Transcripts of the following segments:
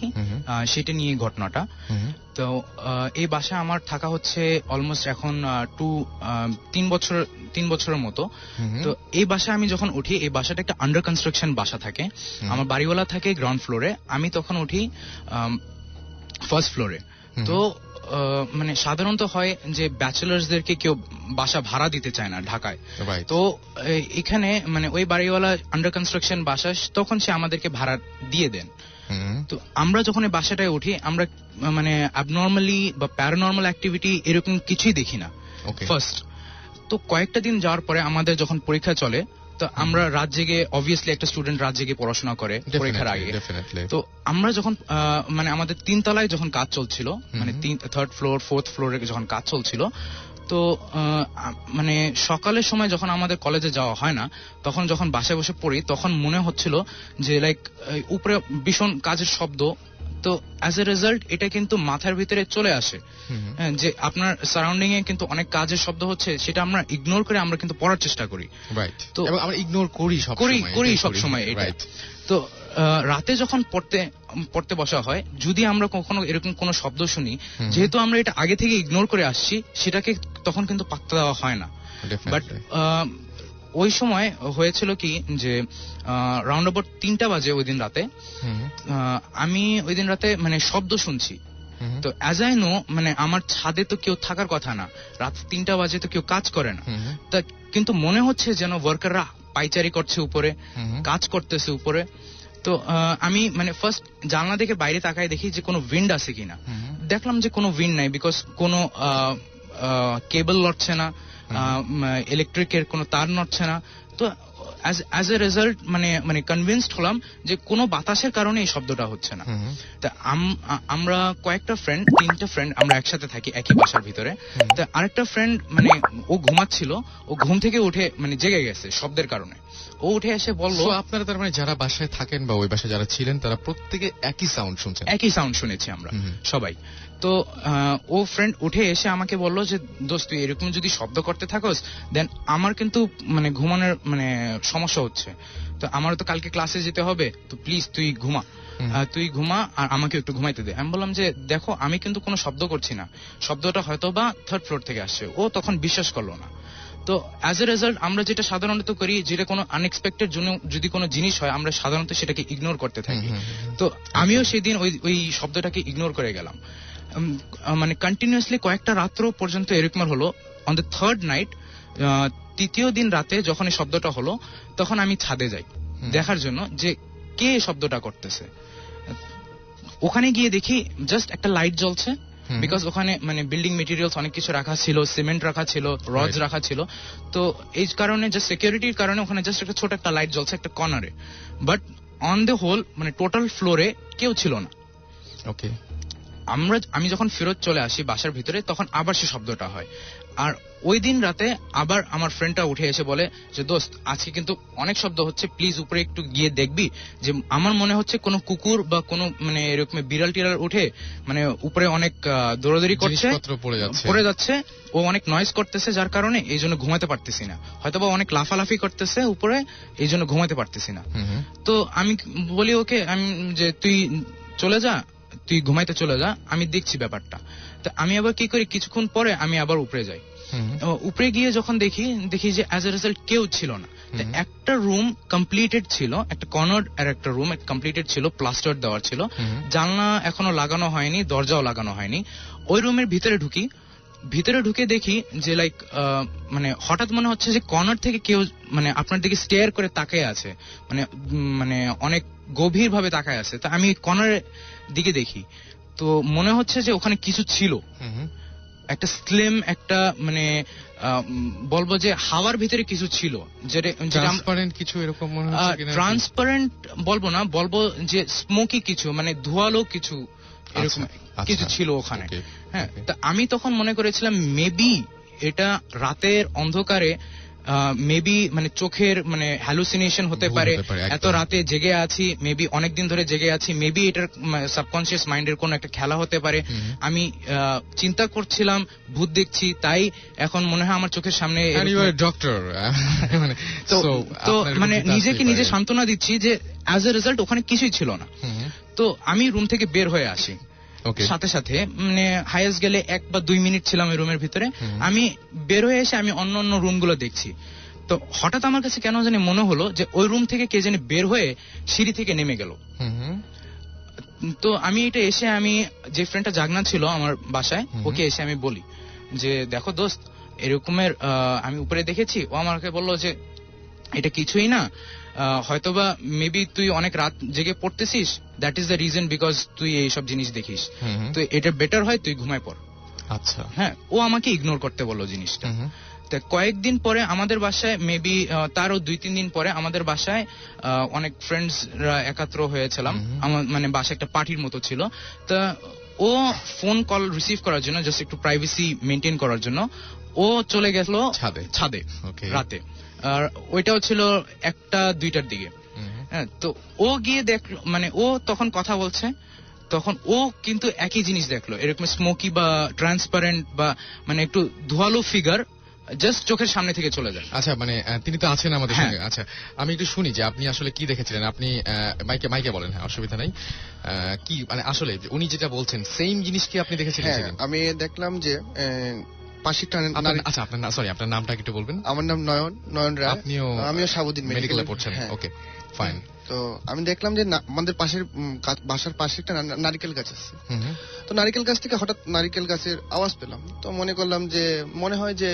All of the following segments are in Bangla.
থাকি, সেটা নিয়ে ঘটনাটা। তো এই বাসায় আমার থাকা হচ্ছে অলমোস্ট এখন 3 বছরের মতো। তো এই বাসায় আমি যখন উঠি, এই বাসাটা একটা আন্ডার কনস্ট্রাকশন বাসা থাকে। আমার বাড়িওয়ালা থাকে গ্রাউন্ড ফ্লোরে, আমি তখন উঠি ফার্স্ট ফ্লোরে। তো মানে সাধারণত হয় যে ব্যাচেলার্সদেরকে কেউ বাসা ভাড়া দিতে চায় না ঢাকায়। তো এখানে মানে ওই বাড়িওয়ালা আন্ডার কনস্ট্রাকশন বাসা, তখন সে আমাদেরকে ভাড়া দিয়ে দেন। তো আমরা যখন এই বাসাটায় উঠি, আমরা মানে অ্যাবনর্মালি বা প্যারানর্মাল অ্যাক্টিভিটি এরকম কিছুই দেখি না ফার্স্ট। তো কয়েকটা দিন যাওয়ার পরে আমাদের যখন পরীক্ষা চলে, তো আমরা রাত জেগে, অবভিয়াসলি একটা স্টুডেন্ট রাত জেগে পড়াশোনা করে পরীক্ষার আগে। তো আমরা যখন মানে আমাদের 3 তলায় যখন কাজ চলছিল, মানে 3rd ফ্লোর 4th ফ্লোরে যখন কাজ চলছিল, তো মানে সকালের সময় যখন আমাদের কলেজে যাওয়া হয় না, তখন যখন বাসায় বসে পড়ি, তখন মনে হচ্ছিল যে লাইক উপরে ভীষণ কাজের শব্দ। তো অ্যাজ এ রেজাল্ট এটা কিন্তু মাথার ভিতরে চলে আসে যে আপনার সারাউন্ডিং এ কিন্তু অনেক কাজের শব্দ হচ্ছে, সেটা আমরা ইগনোর করে আমরা কিন্তু পড়ার চেষ্টা করি। তো আমরা ইগনোর করি সব সময় এটা। তো রাতে যখন পড়তে বসা হয়, যদি আমরা কখনো এরকম কোনো শব্দ শুনি, যেহেতু আমরা এটা আগে থেকে ইগনোর করে আসছি, সেটাকে তখন কিন্তু পাত্তা দেওয়া হয় না। বাট ওই সময় হয়েছিল কি যে রাউন্ড অ্যাবাউট 3টা বাজে ওই দিন রাতে, আমি ওই দিন রাতে মানে শব্দ শুনছি। তো অ্যাজ আই নো, মানে আমার ছাদে তো কেউ থাকার কথা না, রাত 3টা বাজে তো কেউ কাজ করে না। তা কিন্তু মনে হচ্ছে যেন ওয়ার্কাররা পাইচারি করছে উপরে, কাজ করতেছে উপরে। তো আমি মানে ফার্স্ট জানলা দেখে বাইরে তাকায় দেখি যে কোনো উইন্ড আছে কিনা। দেখলাম যে কোনো উইন্ড নাই, বিকজ কোনো কেবল লড়ছে না, ইলেকট্রিকের কোনো তার নড়ছে না। তো অ্যাজ এ রেজাল্ট মানে কনভিন্সড হলাম যে কোনো বাতাসের কারণে এই শব্দটা হচ্ছে না। তা আমরা কয়েকটা ফ্রেন্ড, 3টা ফ্রেন্ড আমরা একসাথে থাকি একই বাসার ভিতরে। তা আরেকটা ফ্রেন্ড মানে ও ঘুমাচ্ছিল, ও ঘুম থেকে উঠে মানে জেগে গেছে শব্দের কারণে। ও উঠে এসে বললো, আপনারা তার মানে যারা বাসায় থাকেন বা ওই বাসায় যারা ছিলেন, তারা প্রত্যেকে একই সাউন্ড শুনছেন? একই সাউন্ড শুনেছি আমরা সবাই। তো ও ফ্রেন্ড উঠে এসে আমাকে বললো যে দোস্ত, তুই এরকম যদি শব্দ করতে থাকোস, দেন আমার কিন্তু মানে ঘুমানোর মানে সমস্যা হচ্ছে। তো আমার তো কালকে ক্লাসে যেতে হবে, তো প্লিজ তুই ঘুমা আর আমাকে একটু ঘুমাইতে দে। আমি বললাম যে দেখো, আমি কিন্তু কোনো শব্দ করছি না, শব্দটা হয়তো বা 3rd ফ্লোর থেকে আসছে। ও তখন বিশ্বাস করলো না। তো অ্যাজ এ রেজাল্ট আমরা যেটা সাধারণত করি, যেটা কোনো আনএক্সপেক্টেড জন্য যদি কোনো জিনিস হয়, আমরা সাধারণত সেটাকে ইগনোর করতে থাকি। তো আমিও সেদিন ওই শব্দটাকে ইগনোর করে গেলাম। মানে কন্টিনিউয়াসলি কয়েকটা রাত্র পর্যন্ত এরকম হলো। অন দ্য 3rd নাইট, 3য় দিন রাতে যখন এই শব্দটা হলো, তখন আমি ছাদে যাই দেখার জন্য যে কে শব্দটা করতেছে। ওখানে গিয়ে দেখি জাস্ট একটা লাইট জ্বলছে, বিকজ ওখানে মানে বিল্ডিং মেটেরিয়ালস অনেক কিছু রাখা ছিল, সিমেন্ট রাখা ছিল, রডস রাখা ছিল। তো এই কারণে জাস্ট সিকিউরিটির কারণে ওখানে জাস্ট একটা ছোট একটা লাইট জ্বলছে একটা কর্নারে। বাট অন দ্য হোল মানে টোটাল ফ্লোরে কেউ ছিল না। ওকে। আমি যখন ফেরত চলে আসি বাসার ভিতরে, তখন আবার সে শব্দটা হয়। আর ওই দিন রাতে আবার আমার ফ্রেন্ডটা উঠে এসে বলে যে দোস্ত, আজকে কিন্তু অনেক শব্দ হচ্ছে, প্লিজ উপরে একটু গিয়ে দেখবি। যে আমার মনে হচ্ছে কোনো কুকুর বা কোনো মানে এরকম বিড়াল টিড়াল উঠে মানে উপরে অনেক দৌড়াদৌড়ি করছে, পড়ে যাচ্ছে, ও অনেক নয়েজ করতেছে, যার কারণে এই জন্য ঘুমাতে পারতেছি না। হয়তোবা অনেক লাফালাফি করতেছে উপরে, এই জন্য ঘুমাতে পারতেছি না। তো আমি বলি ওকে, আমি যে তুই চলে যা, তুই ঘুমাইতে চলে যা, আমি দেখছি ব্যাপারটা। তো আমি আবার কি করি, কিছুক্ষণ পরে আমি আবার উপরে যাই। উপরে গিয়ে যখন দেখি যে অ্যাজ এ রেজাল্ট কেউ ছিল না। একটা রুম কমপ্লিটেড ছিল, একটা কর্নার আর একটা রুম কমপ্লিটেড ছিল, প্লাস্টার দেওয়ার ছিল, জানলা এখনো লাগানো হয়নি, দরজাও লাগানো হয়নি। ওই রুমের ভিতরে ঢুকে দেখি যে লাইক মানে হঠাৎ মনে হচ্ছে যে কর্নার থেকে কেউ মানে আপনার দিকে স্টেয়ার করে তাকায় আছে, মানে অনেক গভীর ভাবে তাকায় আছে। তা আমি কর্নারের দিকে দেখি, তো মনে হচ্ছে যে ওখানে কিছু ছিল, একটা স্লিম একটা মানে বলবো যে হাওয়ার ভিতরে কিছু ছিল, যেটা ট্রান্সপারেন্ট কিছু এরকম মনে হচ্ছে কিনা। ট্রান্সপারেন্ট বলবো না, বলবো যে স্মোকি কিছু, মানে ধোঁয়ালো কিছু, এরকম কিছু ছিল ওখানে। হ্যাঁ, তা আমি তখন মনে করেছিলাম মেবি এটা রাতের অন্ধকারে মেবি মানে চোখের মানে হ্যালুসিনেশন হতে ভুল পারে, হতে পারে, একদম। এত রাতে জেগে আছি, মেবি অনেকদিন ধরে জেগে আছি, মেবি এটার সাবকনসিয়াস মাইন্ডের কোনো একটা খেলা হতে পারে। হুম। আমি চিন্তা করছিলাম ভূত দেখছি, তাই এখন মনে হয় আমার চোখের সামনে And you are a doctor. মানে তো so, তো আপনার মানে এরকম চিন্তা নিজেকে আসতেই নিজে পারে। সান্ত্বনা দিচ্ছি যে অ্যাজ এ রেজাল্ট ওখানে কিছুই ছিল না। হুম, তো আমি রুম থেকে বের হয়ে আসি, okay. সাথে সাথে মানে হাইয়েস্ট গেলে 1 বা 2 মিনিট ছিলাম এই রুমের ভিতরে। হুম। আমি বের হয়ে এসে আমি অন্য অন্য রুমগুলো দেখছি, তো হঠাৎ আমার কাছে কেন জানি মনে হলো যে ওই রুম থেকে কে জানি বের হয়ে সিঁড়ি থেকে নেমে গেল। হুম, তো আমি এটা এসে আমি যে ফ্রেন্ডটা জাগনা ছিল আমার বাসায়, হুম। ওকে এসে আমি বলি যে দেখো দোস্ত এরকমের আমি উপরে দেখেছি। ও আমাকে বললো যে এটা কিছুই না, হয়তোবা মেবি তুই অনেক রাত জেগে পড়তেছিস, that is the reason because তুই এইসব জিনিস দেখিস, হুম। তো এটা বেটার হয় তুই ঘুমায় পড়। আচ্ছা। হ্যাঁ, ও আমাকে ইগনোর করতে বললো জিনিসটা। হুম, তো কয়েকদিন পরে আমাদের বাসায় মেবি তারও 2-3 দিন পরে আমাদের বাসায় অনেক ফ্রেন্ডসরা একাত্র হয়েছিলাম। হুম। আমার মানে বাসায় একটা পার্টির মতো ছিল। তা ও ফোন কল রিসিভ করার জন্য, জাস্ট একটু প্রাইভেসি মেনটেন করার জন্য ও চলে গেল ছাদে Okay. রাতে। আর ওইটাও ছিল 1টা-2টার দিকে। হুম, হ্যাঁ, তো ও গিয়ে দেখলো, মানে ও তখন কথা বলছে, তখন ও কিন্তু একই জিনিস দেখলো, এরকম স্মোকি বা ট্রান্সপারেন্ট বা মানে একটু ধোয়ালো ফিগার জাস্ট চোখের সামনে থেকে চলে যায়। আচ্ছা, মানে তিনি তো আছেন আমাদের হ্যাঁ। সঙ্গে। আচ্ছা, আমি একটু শুনি যে আপনি আসলে কি দেখেছিলেন। আপনি মাইকে বলেন, হ্যাঁ, অসুবিধা নাই। কি মানে আসলে যে উনি যেটা বলছেন সেম জিনিস কি আপনি দেখেছিলেন হ্যাঁ, সেদিন? আমি দেখলাম যে পাশে একটা আচ্ছা, আপনার নামটা কি একটু বলবেন? আমার নাম নয়ন রায়। আমিও সাবুদ্দিন মেডিকেলে পড়ছেন। হ্যাঁ। ওকে, ফাইন। তো আমি দেখলাম যে আমাদের পাশের বাসার পাশে একটা নারকেল গাছ আছে। হুম, তো নারকেল গাছ থেকে হঠাৎ নারকেল গাছের আওয়াজ পেলাম। তো মনে করলাম যে মনে হয় যে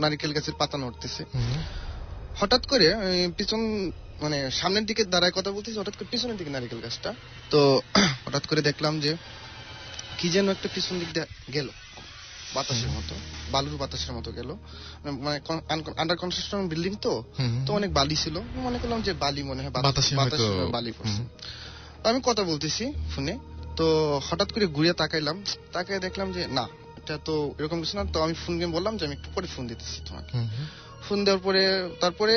নারকেল গাছের পাতা নড়তেছে। হুম, হঠাৎ করে পিছন মানে সামনের দিকে দাঁড়ায় কথা বলতেছি, হঠাৎ করে পিছনের দিকে নারকেল গাছটা। তো হঠাৎ করে দেখলাম যে কি যেন একটা পিছন দিক দিয়ে গেল, বাতাসের মতো, বালুর বাতাসের মতো গেল। মানে আন্ডার কনস্ট্রাকশন বিল্ডিং তো হুম। তো অনেক বালি ছিল, মনে করলাম যে বালি মনে হয় বাতাসে হয়তো। বালি পড়ছে। আমি কথা বলতেছি ফোনে, তো হঠাৎ করে ঘুরে তাকাইলাম, তাকায় দেখলাম যে না, এটা তো এরকম কিছু না। তো আমি ফোন দিয়ে বললাম যে আমি একটু পরে ফোন দিতেছি তোমাকে। হুম, ফোন দেওয়ার পরে তারপরে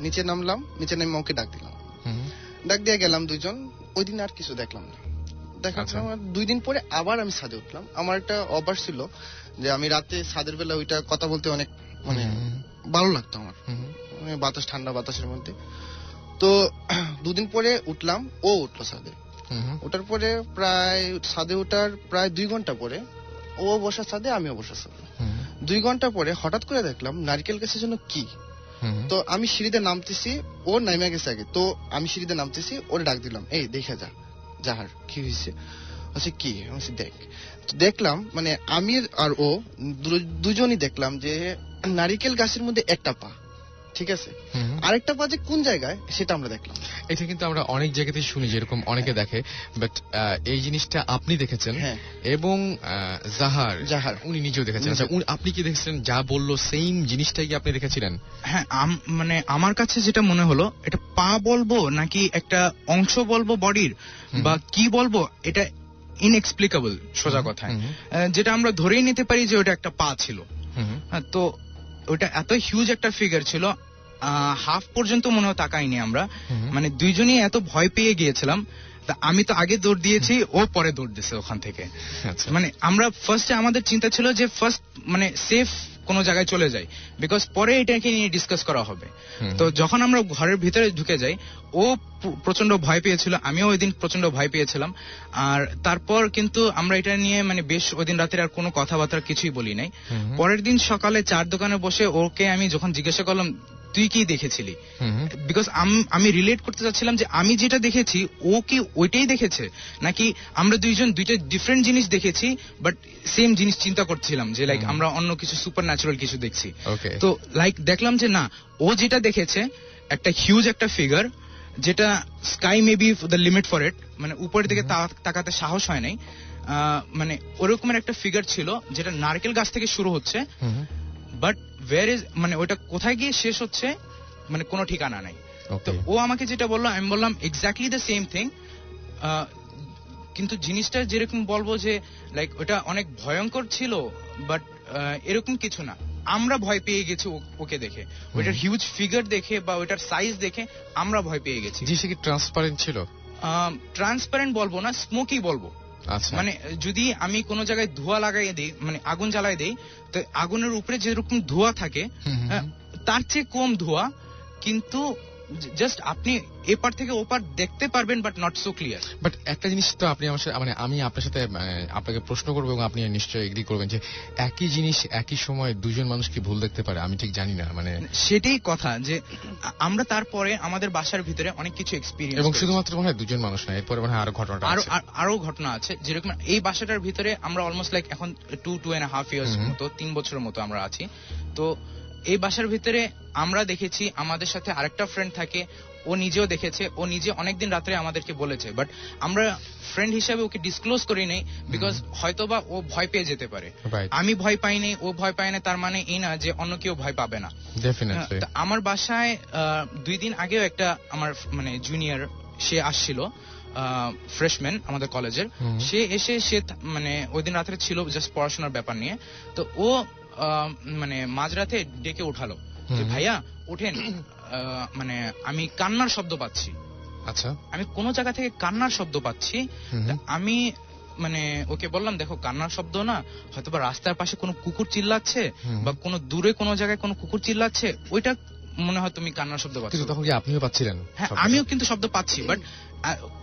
নিচে নামলাম, নিচে নেমে ওকে ডাক দিলাম। হুম, ডাক দিয়ে গেলাম দুইজন। ওই দিন আর কিছু দেখলাম না। আচ্ছা। 2 দিন পরে আবার আমি ছাদে উঠলাম। আমার একটা অভ্যাস ছিল যে আমি রাতে ছাদের বেলা ওইটা কথা বলতে অনেক মানে হুম, ভালো লাগতো আমার, হুম, মানে বাতাস, ঠান্ডা বাতাসের মধ্যে। তো 2 দিন পরে উঠলাম, ও উঠলো ছাদে। হুম, ওঠার পরে প্রায় ছাদে ওঠার প্রায় 2 ঘন্টা পরে ও বসা ছাদে, আমিও বসা ছাদে। হুম, 2 ঘন্টা পরে হঠাৎ করে দেখলাম নারকেল গাছের জন্য কি। হুম। তো আমি সিঁড়িতে নামতেছি, ও নামে গেছে আগে। তো আমি সিঁড়িতে নামতেছি, ওরে ডাক দিলাম, এই দেখে যা, যাহার কি হয়েছে। আচ্ছা কি, আমি বলছি, দেখ। তো দেখলাম মানে আমি আর ও দুজনই দেখলাম যে নারিকেল গাছের মধ্যে একটা পা, ঠিক আছে, হুম। আরেকটা পা যে কোন জায়গায় সেটা আমরা দেখলাম। এটা কিন্তু আমরা অনেক জায়গাতেই শুনি যে এরকম অনেকে দেখে, বাট এই জিনিসটা আপনি দেখেছেন হ্যাঁ। এবং জাহার উনি নিজেও দেখেছেন। আচ্ছা, আপনি কি দেখেছিলেন? যা বললো সেম জিনিসটাই কি আপনি দেখেছিলেন? হ্যাঁ, মানে আমার কাছে যেটা মনে হলো, এটা পা বলবো নাকি একটা অংশ বলবো বডির, হুম। বা কি বলবো, এটা ইনএক্সপ্লিকেবল সোজা কথায়। যেটা আমরা ধরেই নিতে পারি যে ওটা একটা পা ছিল। হুম, হ্যাঁ, তো ওটা এত হিউজ একটা ফিগার ছিল, হাফ পর্যন্ত মনে হয় তাকাইনি আমরা। হুম। মানে দুইজনই এত ভয় পেয়ে গিয়েছিলাম। তা আমি তো আগে দৌড় দিয়েছি, ও পরে দৌড় দিয়েছে ওখান থেকে। আচ্ছা। মানে আমরা ফার্স্টে আমাদের চিন্তা ছিল যে ফার্স্ট মানে সেফ কোনো জায়গায় চলে যাই, বিকজ পরে এটাকে নিয়ে ডিসকাস করা হবে। হুম। তো যখন আমরা ঘরের ভিতরে ঢুকে যাই, ও প্রচন্ড ভয় পেয়েছিল, আমিও ওই দিন প্রচন্ড ভয় পেয়েছিলাম। আর তারপর কিন্তু আমরা এটা নিয়ে মানে বেশ ওই দিন রাতের আর কোনো কথাবার্তা কিছুই বলি নাই। হুম। পরের দিন সকালে চার দোকানে বসে ওকে আমি যখন জিজ্ঞাসা করলাম তুই কি দেখেছিলি, হুম। বিকজ আমি রিলেট করতে চাচ্ছিলাম যে আমি যেটা দেখেছি ও কি ওইটাই দেখেছে, নাকি আমরা দুইজন দুইটা ডিফারেন্ট জিনিস দেখেছি, বাট সেম জিনিস চিন্তা করছিলাম যে লাইক আমরা অন্য কিছু সুপার ন্যাচারাল কিছু দেখছি। ওকে। তো লাইক দেখলাম যে না, ও যেটা দেখেছে একটা হিউজ একটা ফিগার, যেটা sky maybe the limit for it, মানে উপরের দিকে তাকাতে সাহস হয় নাই। মানে ওরকমের একটা ফিগার ছিল যেটা নারকেল গাছ থেকে শুরু হচ্ছে, হুম। বাট ওয়্যার ইজ মানে ওটা কোথায় গিয়ে শেষ হচ্ছে মানে কোনো ঠিকানা নাই। তো ওকে। ও আমাকে যেটা বললো আমি বললাম এক্স্যাক্টলি দ্য সেম থিং, কিন্তু জিনিসটা যেরকম বলবো যে লাইক ওটা অনেক ভয়ঙ্কর ছিল, বাট এরকম কিছু না। আমরা ভয় পেয়ে গেছি ওকে দেখে, ওইটার হিউজ ফিগার দেখে বা ওইটার সাইজ দেখে আমরা ভয় পেয়ে গেছি। জি, সে কি ট্রান্সপারেন্ট ছিল? ট্রান্সপারেন্ট বলবো না, স্মোকি বলবো। আচ্ছা, মানে যদি আমি কোনো জায়গায় ধোঁয়া লাগাই দিই, মানে আগুন জ্বালাই দিই, তো আগুনের উপরে যেরকম ধোঁয়া থাকে তার চেয়ে কম ধোঁয়া, কিন্তু জাস্ট আপনি এপার থেকে ওপার দেখতে পারবেন, but not so clear. But একটা জিনিস তো আপনি আমার সাথে, মানে আমি আপনার সাথে আপনাকে প্রশ্ন করবো এবং আপনি নিশ্চয়ই এগ্রি করবেন যে একই জিনিস একই সময় দুজন মানুষ কি ভুল দেখতে পারে? আমি ঠিক জানি না, মানে সেটাই কথা যে আমরা তারপরে আমাদের বাসার ভিতরে অনেক কিছু এক্সপিরিয়েন্স, এবং শুধুমাত্র মনে হয় দুজন মানুষ না, এরপরে মনে হয় আরো ঘটনাটা আছে। আরো ঘটনা আছে। যেরকম এই বাসাটার ভিতরে আমরা অলমোস্ট লাইক এখন 2.5 ইয়ার্স মতো, 3 বছরের মতো আমরা আছি। তো এই বাসার ভিতরে আমরা দেখেছি, আমাদের সাথে আরেকটা ফ্রেন্ড থাকে, ও নিজেও দেখেছে, ও নিজে অনেকদিন রাত্রে আমাদেরকে বলেছে, বাট আমরা ফ্রেন্ড হিসাবে ওকে ডিসক্লোজ করি নাই, বিকজ হয়তোবা ও ভয় পেয়ে যেতে পারে। আমি ভয় পাইনি, ও ভয় পায় না, তার মানে এই না যে অন্য কেউ ভয় পাবে না। ডেফিনেটলি। আমার বাসায় 2 দিন আগেও একটা আমার মানে জুনিয়র সে আসছিল, ফ্রেশম্যান আমাদের কলেজের। সে এসে মানে ওই দিন রাত্রে ছিল জাস্ট পড়াশোনার ব্যাপার নিয়ে। তো ও মানে মাঝরাতে ডেকে উঠালো যে ভাইয়া ওঠেন, মানে আমি কান্নার শব্দ পাচ্ছি। আচ্ছা, আমি কোন জায়গা থেকে কান্নার শব্দ পাচ্ছি। আমি মানে ওকে বললাম, দেখো কান্নার শব্দ না, হয়তোবা রাস্তার পাশে কোনো কুকুর চিল্লাচ্ছে বা কোনো দূরে কোনো জায়গায় কোনো কুকুর চিল্লাচ্ছে, ওইটা মনে হয় তুমি কান্নার শব্দ পাচ্ছ। কিন্তু তখন কি আপনিও পাচ্ছিলেন? হ্যাঁ, আমিও কিন্তু শব্দ পাচ্ছি, বাট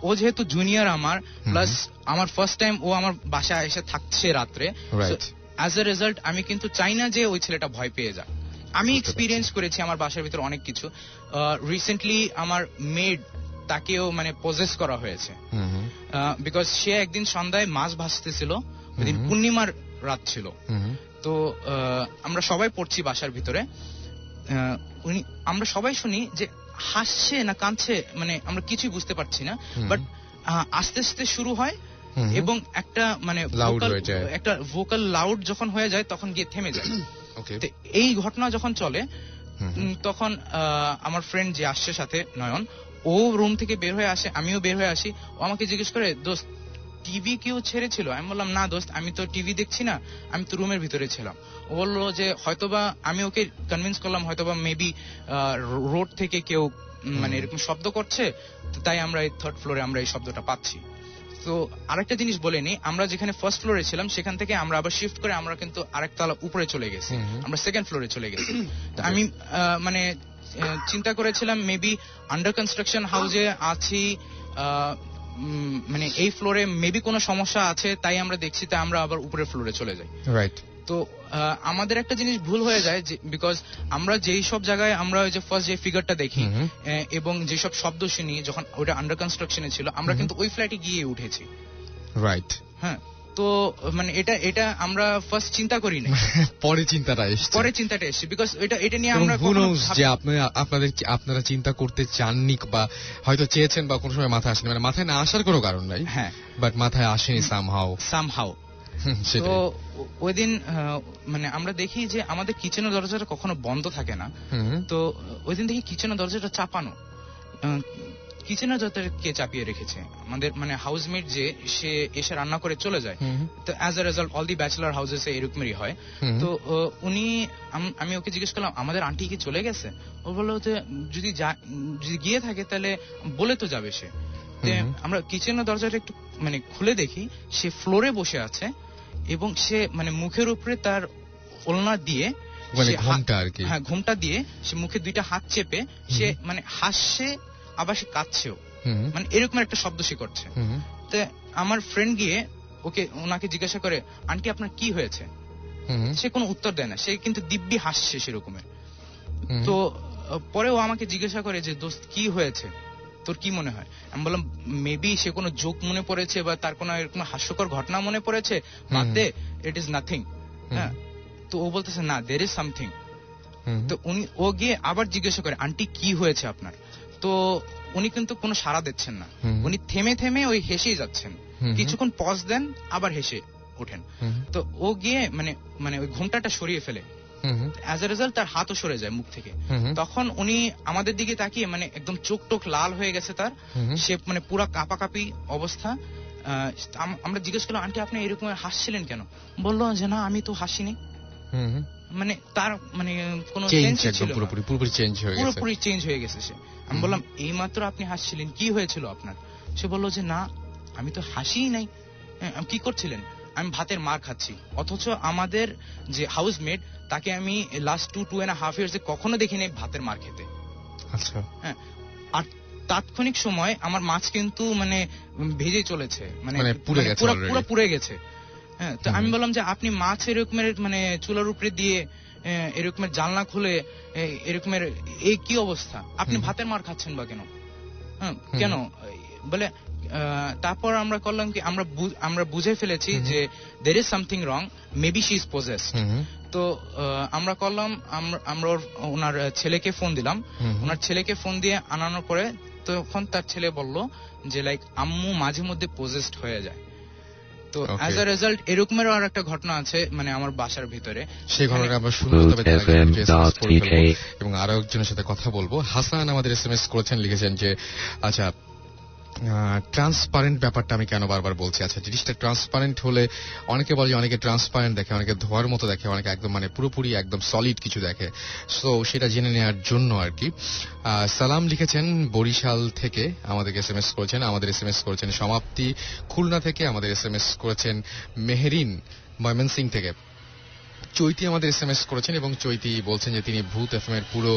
ও যেহেতু জুনিয়র আমার, প্লাস আমার ফার্স্ট টাইম ও আমার বাসায় এসে থাকছে রাত্রে, অ্যাজ এ রেজাল্ট আমি কিন্তু চাই না যে ওই ছেলেটা ভয় পেয়ে যাক। আমি এক্সপিরিয়েন্স করেছি আমার বাসার ভিতরে অনেক কিছু। রিসেন্টলি আমার মেড, তাকেও মানে পজেস করা হয়েছে, বিকজ সে একদিন সন্ধ্যায় মাছ ভাজতেছিল, ওইদিন পূর্ণিমার রাত ছিল। তো আমরা সবাই পড়ছি বাসার ভিতরে, আমরা সবাই শুনি যে হাসছে না কাঁদছে, মানে আমরা কিছুই বুঝতে পারছি না, বাট আস্তে আস্তে শুরু হয় এবং একটা মানে একটা ভোকাল লাউড যখন হয়ে যায় তখন গিয়ে থেমে যায়। এই ঘটনা যখন চলে তখন আমার ফ্রেন্ড যে আসছে সাথে, নয়ন, ও রুম থেকে বের হয়ে আসে, আমিও বের হয়ে আসি। ও আমাকে জিজ্ঞেস করে, দোস্ত টিভি কেউ ছেড়েছিল? আমি বললাম, না দোস্ত, আমি তো টিভি দেখছি না, আমি তো রুমের ভিতরে ছিলাম। ও বললো যে হয়তোবা, আমি ওকে কনভিন্স করলাম হয়তোবা মেবি রোড থেকে কেউ মানে এরকম শব্দ করছে, তাই আমরা এই 3rd ফ্লোরে আমরা এই শব্দটা পাচ্ছি। তো আরেকটা জিনিস বলে নি, আমরা যেখানে 1st ফ্লোরে ছিলাম সেখান থেকে আমরা আবার শিফট করে আমরা কিন্তু আরেক তলা উপরে চলে গেছি, আমরা 2nd ফ্লোরে চলে গেছি। তো আমি মানে চিন্তা করেছিলাম মেবি আন্ডার কনস্ট্রাকশন হাউসে আছি, মানে এই ফ্লোরে মেবি কোনো সমস্যা আছে, তাই আমরা দেখছি, তাই আমরা আবার উপরের ফ্লোরে চলে যাই। রাইট। তো আমাদের একটা জিনিস ভুল হয়ে যায়, বিকজ আমরা যেই সব জায়গায় আমরা ওই যে ফার্স্ট যে ফিগারটা দেখি এবং যেসব শব্দ শুনি যখন ওটা আন্ডার কনস্ট্রাকশনে ছিল, আমরা কিন্তু ওই ফ্ল্যাটে গিয়ে উঠেছি। রাইট। হ্যাঁ, তো মানে এটা আমরা ফার্স্ট চিন্তা করি না, পরে চিন্তাটা এসেছে, বিকজ এটা নিয়ে আমরা যে আপনারা চিন্তা করতে চাননি বা হয়তো চেয়েছেন বা কোনো সময় মাথায় আসেনি, মানে মাথায় না আসার কোনো কারণ নাই, হ্যাঁ, বাট মাথায় আসেনি সামহাউ। তো ওই দিন মানে আমরা দেখি যে আমাদের কিচেনের দরজাটা কখনো বন্ধ থাকে না। তো ওই দিন দেখি কিচেনের দরজাটা চাপানো। কিচেনের দরজাটা কে চাপিয়ে রেখেছে? আমাদের মানে হাউসমেট যে, সে এসে রান্না করে চলে যায়। তো as a result all the bachelor houses এরকমই হয়। তো আমি ওকে জিজ্ঞেস করলাম, আমাদের আন্টি কি চলে গেছে? ও বললো যে যদি গিয়ে থাকে তাহলে বলে তো যাবে সে। আমরা কিচেনের দরজাটা একটু মানে খুলে দেখি, সে ফ্লোরে বসে আছে এবং সে মানে মুখের উপরে তার ওলনা দিয়ে, ঘোমটা দিয়ে সে মুখে 2টা হাত চেপে সে মানে হাসছে, আবার সে কাঁদছেও, মানে এরকম একটা শব্দ সে করছে। তো আমার ফ্রেন্ড গিয়ে ওনাকে জিজ্ঞাসা করে, আন্টি আপনার কি হয়েছে? সে কোনো উত্তর দেয় না, সে কিন্তু দিব্যি হাসছে সেরকমের। তো পরে ও আমাকে জিজ্ঞাসা করে যে দোস্ত কি হয়েছে, তোর কি মনে হয়? আমি বললাম মেবি সে কোনো জোক মনে পড়েছে বা তার কোনো এরকম হাস্যকর ঘটনা মনে পড়েছে, বাদ দে, ইট ইজ নাথিং। হ্যাঁ, তো ও বলতেছে না, দের ইজ সামথিং। তো ও গিয়ে আবার জিজ্ঞাসা করে, আন্টি কি হয়েছে আপনার? তো উনি কিন্তু কোনো সাড়া দিচ্ছেন না, উনি থেমে থেমে ওই হেসেই যাচ্ছেন, কিছুক্ষণ পজ দেন আবার হেসে ওঠেন। তো ও গিয়ে মানে ওই ঘোমটাটা সরিয়ে ফেলে, অ্যাজ এ রেজাল্ট তার হাতও সরে যায় মুখ থেকে। তখন উনি আমাদের দিকে তাকিয়ে মানে একদম চোখ টোক লাল হয়ে গেছে তার, সে মানে পুরা কাঁপাকাঁপি অবস্থা। আমরা জিজ্ঞেস করলাম, আন্টি আপনি এরকম হাসছিলেন কেন? বললো যে না, আমি তো হাসিনি। মানে তার মানে কোনো চেঞ্জ সেন্স ছিল না। পুরোপুরি চেঞ্জ হয়ে গেছে, পুরোপুরি চেঞ্জ হয়ে গেছে সে। আমি বললাম এই মাত্র আপনি হাসছিলেন, কি হয়েছিল আপনার? সে বলল যে না আমি তো হাসিই নাই। কি করছিলেন? আমি ভাতের মার খাচ্ছি, অথচ আমাদের যে হাউসমেট তাকে আমি লাস্ট 2.5 ইয়ার্স কখনো দেখিনি ভাতের মার খেতে। আচ্ছা, হ্যাঁ, আর তাৎক্ষণিক সময় আমার মাছ কিন্তু মানে ভেজে চলেছে, মানে পুড়ে গেছে, পুরো পুড়ে গেছে। হ্যাঁ, তো আমি বললাম যে আপনি মাছ এরকমের মানে চুলার উপরে দিয়ে এরকমের জানলা খুলে এরকমের এই কি অবস্থা, আপনি ভাতের মার খাচ্ছেন বা কেন? হ্যাঁ, কেন বলে তারপর আমরা করলাম কি আমরা বুঝে ফেলেছি যে there is something wrong, maybe she is possessed. তো আমরা করলাম আমরা ওনার ছেলেকে ফোন দিলাম। ওনার ছেলেকে ফোন দিয়ে আনানোর পরে তখন তার ছেলে বলল যে লাইক আম্মু মাঝে মধ্যে পজেসড হয়ে যায়। তো অ্যাজ আ রেজাল্ট এরকমেরও আর একটা ঘটনা আছে মানে আমার বাসার ভিতরে, সেই ঘটনাটা আমরা শুনবো, তবে এবং আরো একজনের সাথে কথা বলবো। হাসান আমাদের এসএমএস করেছেন, লিখেছেন যে আচ্ছা ট্রান্সপারেন্ট ব্যাপারটা আমি কেন বারবার বলছি। আচ্ছা, জিনিসটা ট্রান্সপারেন্ট হলে অনেকে বলে অনেকে ট্রান্সপারেন্ট দেখে, অনেকে ধোয়ার মতো দেখে, অনেকে একদম মানে পুরোপুরি একদম সলিড কিছু দেখে। সো সেটা জেনে নেওয়ার জন্য আর কি। সালাম লিখেছেন বরিশাল থেকে আমাদেরকে এসএমএস করেছেন। আমাদের এসএমএস করেছেন সমাপ্তি খুলনা থেকে। আমাদের এসএমএস করেছেন মেহেরিন ময়মনসিং থেকে। চৈতি আমাদের এসএমএস করেছেন এবং চৈতি বলছেন যে তিনি ভূত এফএম এর পুরো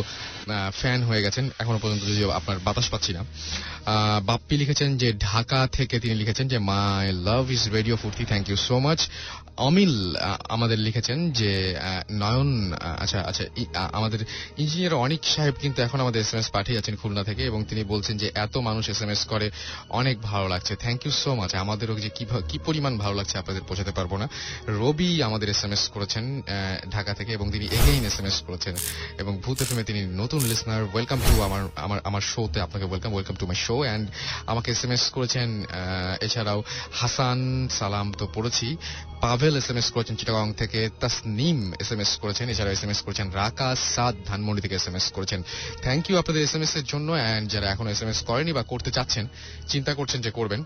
ফ্যান হয়ে গেছেন, এখনো পর্যন্ত যদিও আপনার বাতাস পাচ্ছি না। বাপ্পি লিখেছেন যে ঢাকা থেকে, তিনি লিখেছেন যে মাই লাভ ইজ রেডিও ফুর্তি, থ্যাংক ইউ সো মাচ। অমিল আমাদের লিখেছেন যে নয়ন, আচ্ছা আচ্ছা, আমাদের ইঞ্জিনিয়ার অনিক সাহেব কিন্তু এখন আমাদের এসএমএস পাঠিয়ে যাচ্ছেন খুলনা থেকে এবং তিনি বলছেন যে এত মানুষ এসএমএস করে, অনেক ভালো লাগছে, থ্যাংক ইউ সো মাচ। আমাদেরও যে কি পরিমাণ ভালো লাগছে আপনাদের বোঝাতে পারবো না। রবি আমাদের এসএমএস করেছেন ঢাকা থেকে এবং তিনি এগেইন এসএমএস করেছেন এবং ভূত এফএমে তিনি নতুন লিসনার। ওয়েলকাম টু আমার শোতে, আপনাকে welcome to my show. And আমাকে এসএমএস করেছেন এছাড়াও হাসান, সালাম তো পড়েছি। পাভেল এসএমএস করেছেন চিটাগাং থেকে। তাসনিম এসএমএস করেছেন, এছাড়াও এসএমএস করেছেন রাকা সাদ ধানমন্ডি থেকে এসএমএস করেছেন। থ্যাংক ইউ আপনাদের এসএমএস এর জন্য। অ্যান্ড যারা এখনো এসএমএস করেনি বা করতে চাচ্ছেন, চিন্তা করছেন যে করবেন,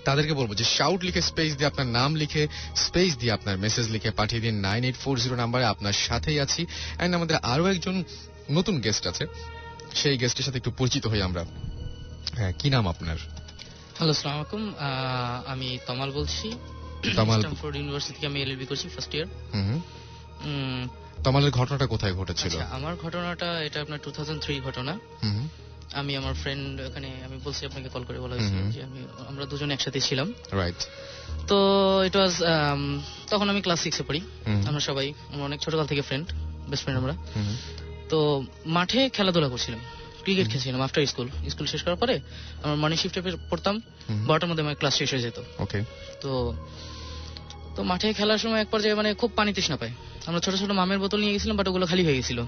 তাদেরকে বলবো যে শাউট লিখে স্পেস দিয়ে আপনার নাম লিখে স্পেস দিয়ে আপনার মেসেজ লিখে পাঠিয়ে দিন 9840 নাম্বারে। আপনার সাথেই আছি। এন্ড আমাদের আরো একজন নতুন গেস্ট আছে, সেই গেস্টের সাথে একটু পরিচিত হই আমরা। হ্যাঁ, কি নাম আপনার? হ্যালো, আসসালামু আলাইকুম, আমি তমাল বলছি। স্ট্যানফোর্ড ইউনিভার্সিটি থেকে আমি এলএলবি করছি ফার্স্ট ইয়ার। তমালের ঘটনাটা কোথায় ঘটেছিল? আমার ঘটনাটা এটা আপনার 2003 ঘটনা। আমি আমার ফ্রেন্ড ওখানে, আমি বলছি আপনাকে কল করে বলা হয়েছিল যে আমরা দুজন একসাথে ছিলাম, রাইট? তো ইট ওয়াজ তখন আমি ক্লাস 6 এ পড়ি। আমরা সবাই অনেক ছোটকাল থেকে ফ্রেন্ড, বেস্ট ফ্রেন্ড আমরা। তো মাঠে খেলাধুলা করছিলাম, ক্রিকেট খেলছিলাম আফটার স্কুল শেষ করার পরে আমার মর্নিং শিফটে পড়তাম, 12টার মধ্যে আমার ক্লাস শেষ হয়ে যেত। ওকে, তো মাঠে খেলার সময় এক পর্যায়ে মানে খুব পানি তৃষ্ণা পায়। আমরা ছোট ছোট মামের বোতল নিয়ে গেছিলাম, বাট ওগুলো খালি হয়ে গেছিল।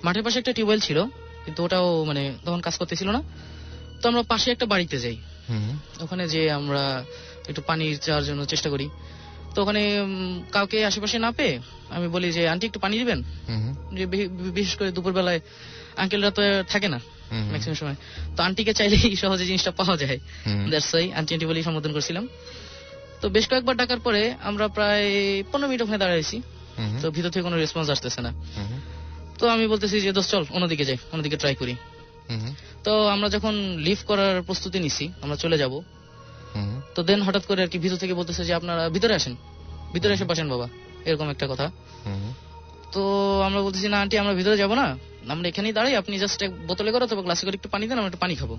মাঠের পাশে একটা টিউবওয়েল ছিল, কিন্তু ওটাও মানে তখন কাজ করতেছিল না। তো আমরা পাশে একটা বাড়িতে যাই, ওখানে যে আমরা একটু পানি চাওয়ার জন্য চেষ্টা করি। তো ওখানে কাউকে আশেপাশে না পেয়ে আমি বলি যে আন্টি একটু পানি দিবেন। যে বিশেষ করে দুপুর বেলায় আঙ্কেলরা তো থাকে না ম্যাক্সিমাম সময়, তো আন্টিকে চাইলেই সহজে জিনিসটা পাওয়া যায়। দ্যাটস ওয়াই আন্টি আন্টি বলেই সম্বোধন করছিলাম। তো বেশ কয়েকবার ডাকার পরে আমরা প্রায় 15 মিনিট ওখানে দাঁড়াইছি, তো ভিতর থেকে কোনো রেসপন্স আসতেছে না। তো আমি বলতেছি যে দোস্ত চল অন্যদিকে যাই, অন্যদিকে ট্রাই করি। তো আমরা যখন লিভ করার প্রস্তুতি নিছি, আমরা চলে যাব, তো দেন হঠাৎ করে আর কি ভিতর থেকে বলতেছে যে আপনারা ভিতরে আসেন, ভিতরে এসে বসেন বাবা, এরকম একটা কথা। তো আমরা বলতেছি না আন্টি আমরা ভিতরে যাব না, আমরা এখানেই দাঁড়াই, আপনি জাস্ট এক বোতলে করে অথবা গ্লাসে করে একটু পানি দেন, আমরা একটু পানি খাবো।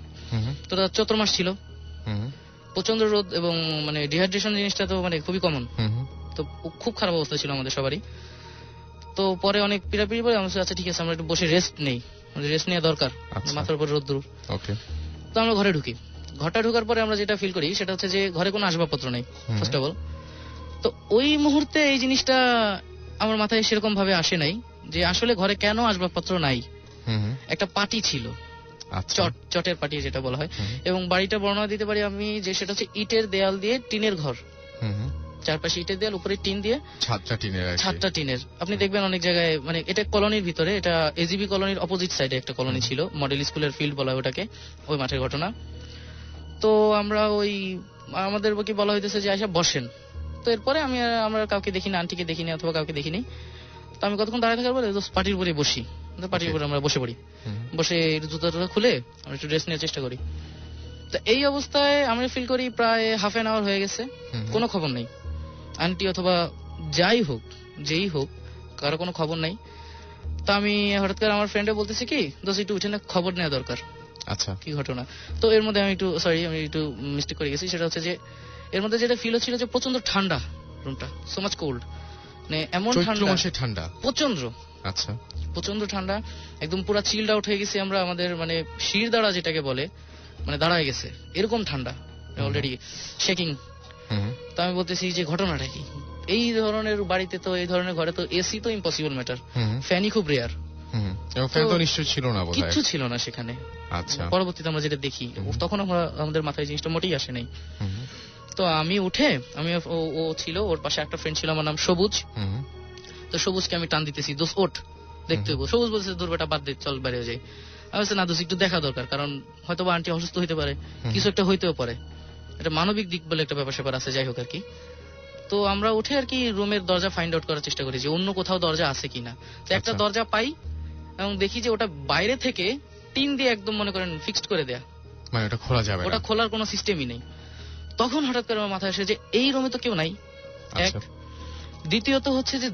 তো চৈত্র মাস ছিল, প্রচন্ড রোদ এবং মানে ডিহাইড্রেশন জিনিসটা তো মানে খুবই কমন। তো খুব খারাপ অবস্থা ছিল আমাদের সবারই। তো পরে অনেক পিড়াপিড়ি পরে আমরা আচ্ছা ঠিক আছে আমরা একটু বসে রেস্ট নেই, রেস্ট নেওয়া দরকার, মাথার উপর রোদ দূর। তো আমরা ঘরে ঢুকি। ঘরটা ঢুকার পরে আমরা যেটা ফিল করি সেটা হচ্ছে যে ঘরে কোনো আসবাবপত্র নেই ফার্স্ট অফ অল। তো ওই মুহূর্তে এই জিনিসটা আমার মাথায় সেরকম ভাবে আসে নাই যে আসলে ঘরে কেন আসবাবপত্র নাই। একটা পাটি ছিল, চটের পাটি যেটা বলা হয়, এবং বাড়িটা বর্ণনা দিতে পারি আমি যে সেটা হচ্ছে ইটের দেয়াল দিয়ে টিনের ঘর, চারপাশে ইটের দেয়াল, উপরে টিন দিয়ে, ছাদটা টিনের। আপনি দেখবেন অনেক জায়গায় মানে এটা কলোনির ভিতরে, এটা এজিবি কলোনির অপোজিট সাইডে একটা কলোনি ছিল, মডেল স্কুলের ফিল্ড বলা হয় ওটাকে, ওই মাঠের ঘটনা। তো আমরা ওই আমাদের কি বলা হইতেছে যে আইসা বসেন। তো এরপরে আমরা কাউকে দেখিনি, আন্টিকে দেখিনি অথবা কাউকে দেখিনি। তো আমি কতক্ষণ দাঁড়িয়ে থাকার পরে পার্টির উপরে বসি, পার্টির উপরে আমরা বসে পড়ি, বসে জুতা টুতা খুলে আমরা একটু ড্রেস নেওয়ার চেষ্টা করি। তো এই অবস্থায় আমি ফিল করি প্রায় হাফ অ্যান আওয়ার হয়ে গেছে, কোনো খবর নেই, আন্টি অথবা যাই হোক যেই হোক কারো কোনো খবর নাই। তো আমি হঠাৎ করে আমার ফ্রেন্ডে বলতেছি কি দোস্ত একটু উঠে না, খবর নেওয়া দরকার। আচ্ছা, কি ঘটনা? তো এর মধ্যে আমি একটু মিস্টেক করে গেছি। সেটা হচ্ছে যে এর মধ্যে যেটা ফিল হচ্ছিল যে প্রচন্ড ঠান্ডা রুমটা, সো মাচ কোল্ড, মানে এমন ঠান্ডা প্রচন্ড। আচ্ছা, প্রচন্ড ঠান্ডা, একদম পুরো চিল্ড আউট হয়ে গেছি আমরা, আমাদের মানে শির দাঁড়া যেটাকে বলে মানে দাঁড়ায় গেছে এরকম ঠান্ডা, অলরেডি শেকিং। তো আমি বলতেছি যে ঘটনাটা কি? এই ধরনের বাড়িতে তো, এই ধরনের ঘরে তো এসি তো ইম্পসিবল ম্যাটার, ফ্যানই খুব রেয়ার, কিচ্ছু ছিল না সেখানে। আচ্ছা, পরবর্তীতে আমরা যেটা দেখি, তখন আমাদের মাথায় জিনিসটা মোটেই আসে নাই। তো আমি উঠে, ও ছিল, ওর পাশে একটা ফ্রেন্ড ছিল, আমার নাম সবুজ। তো সবুজকে আমি টান দিতেছি, দোষ ওঠ, দেখতে হইব। সবুজ বলছে দূর বেটা বাদ দে, চল বাইরে যাই। আমি বলছি না দোষ, একটু দেখা দরকার, কারণ হয়তো বা আন্টি অসুস্থ হইতে পারে, কিছু একটা হইতেও পারে, এটা মানবিক দিক বলে একটা ব্যাপার স্যাপার আছে, যাই হোক আর কি। তো আমরা উঠে আর কি রুমের দরজা ফাইন্ড আউট করার চেষ্টা করি যে অন্য কোথাও দরজা আছে কিনা। তো একটা দরজা পাই এবং দেখি যে ওটা বাইরে থেকে টিন দিয়ে একদম মনে করেন ফিক্সড করে দেয়া, মানে ওটা খোলা যাবে না, ওটা খোলার কোনো সিস্টেমই নেই। তখন হঠাৎ করে আমার মাথায় আসে যে এই রুমে তো কেউ নাই, এক। দ্বিতীয়ত হচ্ছে যে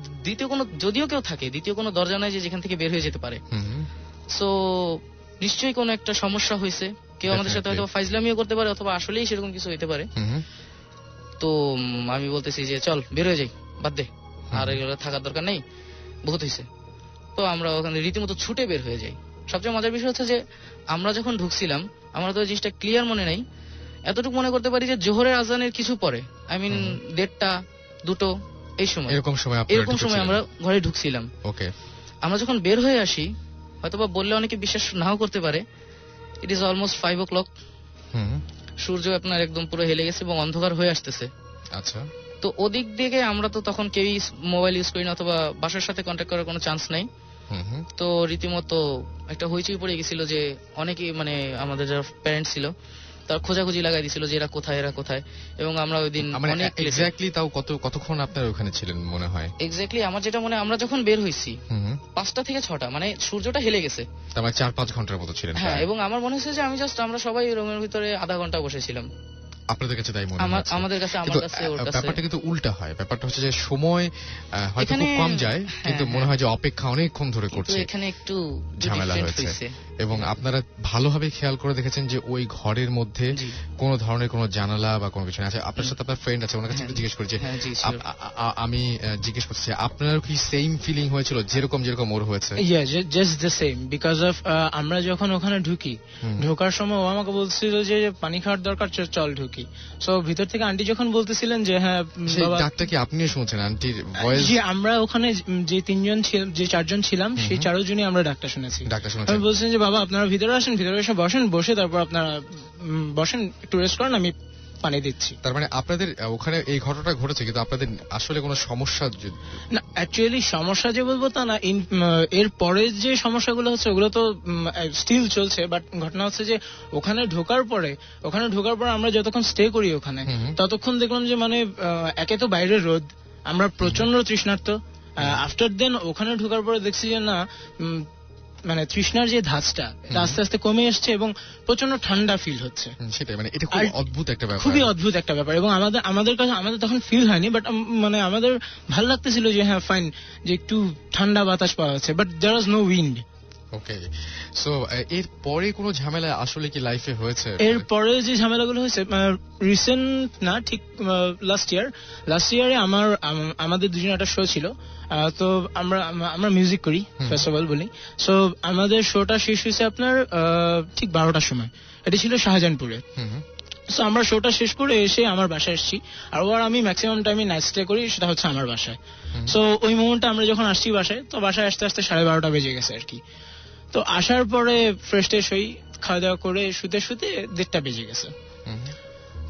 যদিও কেউ থাকে, দ্বিতীয় কোনো দরজা নাই যে যেখান থেকে বের হয়ে যেতে পারে। সো নিশ্চয়ই কোনো একটা সমস্যা হয়েছে, কেউ আমাদের সাথে হয়তো ফাইজলামিও করতে পারে, অথবা আসলেই সেরকম কিছু হইতে পারে। তো আমি বলতেছি যে চল বের হয়ে যাই, বাদ দে, আর এগুলো থাকার দরকার নেই, বহুত হয়েছে। তো আমরা ওখানে রীতিমতো ছুটে বের হয়ে যাই। সবচেয়ে মজার বিষয় হচ্ছে যে আমরা যখন ঢুকছিলাম, আমরা তো জিনিসটা ক্লিয়ার মনে নাই, এতটুকু মনে করতে পারি যে জোহরের আজানের কিছু পরে, আই মিন 1:30, 2 এই সময়, এরকম সময় আমরা ঘরে ঢুকছিলাম। ওকে, আমরা যখন বের হয়ে আসি, হয়তোবা বললে অনেকে বিশ্বাস নাও করতে পারে, ইট ইজ অলমোস্ট 5 o'clock। সূর্য আপনার একদম পুরো হেলে গেছে এবং অন্ধকার হয়ে আসতেছে। আচ্ছা, তো ওদিক দিকে আমরা তো তখন কেউই মোবাইল ইউজ করি না, অথবা বাসার সাথে কন্ট্যাক্ট করার কোনো চান্স নাই। তো রীতিমতো একটা হইচই পড়ে গেছিল যে অনেকেই, মানে আমাদের যারা প্যারেন্টস ছিল তার খোঁজাখুঁজি লাগাই দিছিল যে এরা কোথায়। এবং আমরা ওই দিন এক্স্যাক্টলি তাও কতক্ষণ আপনারা ওখানে ছিলেন মনে হয়? এক্স্যাক্টলি আমার যেটা মনে, আমরা যখন বের হইছি 5টা থেকে 6টা, মানে সূর্যটা হেলে গেছে, তার মানে 4-5 ঘন্টার মতো ছিলেন। হ্যাঁ, এবং আমার মনে হচ্ছে যে আমরা সবাই রুমের ভিতরে আধা ঘন্টা বসেছিলাম। আপনাদের কাছে তাই মনে হয়? আমাদের কাছে, আমার কাছে, ওর কাছে ব্যাপারটা কিন্তু উল্টা হয়। ব্যাপারটা হচ্ছে যে সময় হয়তো খুব কম যায়, কিন্তু মনে হয় যে অপেক্ষা অনেকক্ষণ ধরে করছে, এখানে একটু ঝামেলা হয়েছে। এবং আপনারা ভালোভাবে খেয়াল করে দেখেছেন যে ওই ঘরের মধ্যে কোনো ধরনের কোনো জানালা বা কোনো কিছু নেই। আচ্ছা, আপনার সাথে আপনার ফ্রেন্ড আছে, ওনার কাছে একটু জিজ্ঞেস করি যে আমি জিজ্ঞেস করছি আপনার কি সেম ফিলিং হয়েছিল যেরকম ওর হয়েছে? Just the same, because of আমরা যখন ওখানে ঢুকি, ঢোকার সময় ও আমাকে বলছিল যে পানি খাওয়ার দরকার, চল ঢুকি। সো ভিতর থেকে আন্টি যখন বলতেছিলেন যে হ্যাঁ ডাকটা কি আপনিও শুনছেন আন্টির ভয়েস? জি, আমরা ওখানে যে 4জন ছিলাম, সেই 4 জনই আমরা ডাকটা শুনেছি। আমি বলছেন যে বাবা আপনারা ভিতরে আসেন, ভিতরে এসে বসেন, বসে তারপর আপনারা বসেন, একটু রেস্ট করেন, আমি পানি দিচ্ছি। তার মানে আপনাদের ওখানে এই ঘটনাটা ঘটেছে, কিন্তু আপনাদের আসলে কোনো সমস্যা না, অ্যাকচুয়ালি সমস্যা যে বলবো তা না, এর পরে যে সমস্যাগুলো হচ্ছে ওগুলো তো স্টিল চলছে। বাট ঘটনা হচ্ছে যে ওখানে ঢোকার পরে আমরা যতক্ষণ স্টে করি ওখানে, ততক্ষণ দেখলাম যে মানে একে তো বাইরের রোদ, আমরা প্রচন্ড তৃষ্ণার্ত। আফটার দেন ওখানে ঢোকার পরে দেখছি যে না, মানে তৃষ্ণার যে ধাঁচটা আস্তে আস্তে কমে আসছে এবং প্রচন্ড ঠান্ডা ফিল হচ্ছে। সেটাই, মানে এটা খুবই অদ্ভুত একটা ব্যাপার, খুবই অদ্ভুত একটা ব্যাপার। এবং আমাদের কাছে তখন ফিল হয়নি, বাট মানে আমাদের ভালো লাগতেছিল যে হ্যাঁ ফাইন, যে একটু ঠান্ডা বাতাস পাওয়া যাচ্ছে, but there was no wind. Okay, so এর পরে কোনো ঝামেলা আসলে কি লাইফে হয়েছে? এর পরে যে ঝামেলাগুলো হয়েছে রিসেন্ট না, ঠিক লাস্ট ইয়ারে আমাদের দুজন একটা শো ছিল। তো আমরা মিউজিক করি, ফেস্টিভ্যাল বলি। সো আমাদের শোটা শেষ হয়েছে আপনার ঠিক 12টার সময়। এটা ছিল শাহজাহানপুরে। সো আমরা শোটা শেষ করে এসে আমার বাসায় এসেছি, আর আমি ম্যাক্সিমাম টাইমে নাইট স্টে করি, সেটা হচ্ছে আমার বাসায়। সো ওই মোমেন্টে আমরা যখন আসছি বাসায়, তো বাসায় আসতে 12:30 বেজে গেছে আর কি। তো আসার পরে ফ্রেশ ট্রেশ হই, খাওয়া দাওয়া করে শুতে 1:30 বেজে গেছে।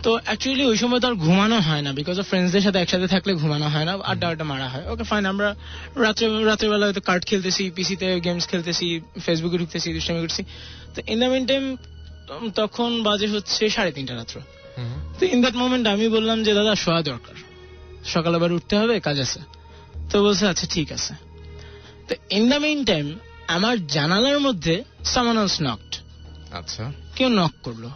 তো অ্যাকচুয়ালি ওই সময় তো আর ঘুমানো হয় না, বিকজ অফ ফ্রেন্ডসদের সাথে একসাথে থাকলে ঘুমানো হয় না, আড্ডা মারা হয়। ওকে ফাইন, আমরা রাত্রেবেলা হয়তো কার্ড খেলতেছি, পিসিতে গেমস খেলতেছি, ফেসবুকে ঢুকতেছি, দুষ্টামি করতেছি। তো ইন দ্য মিন টাইম তখন বাজে হচ্ছে 3:30 রাত্র। তো ইন দ্যাট মোমেন্ট আমি বললাম যে দাদা শোয়া দরকার, সকাল আবার উঠতে হবে, কাজ আছে। তো বলছে আচ্ছা ঠিক আছে। তো ইন দ্য মেইন টাইম আমার জানালার মধ্যে সামওয়ান এলস নকড। আচ্ছা, কেউ নক করলো।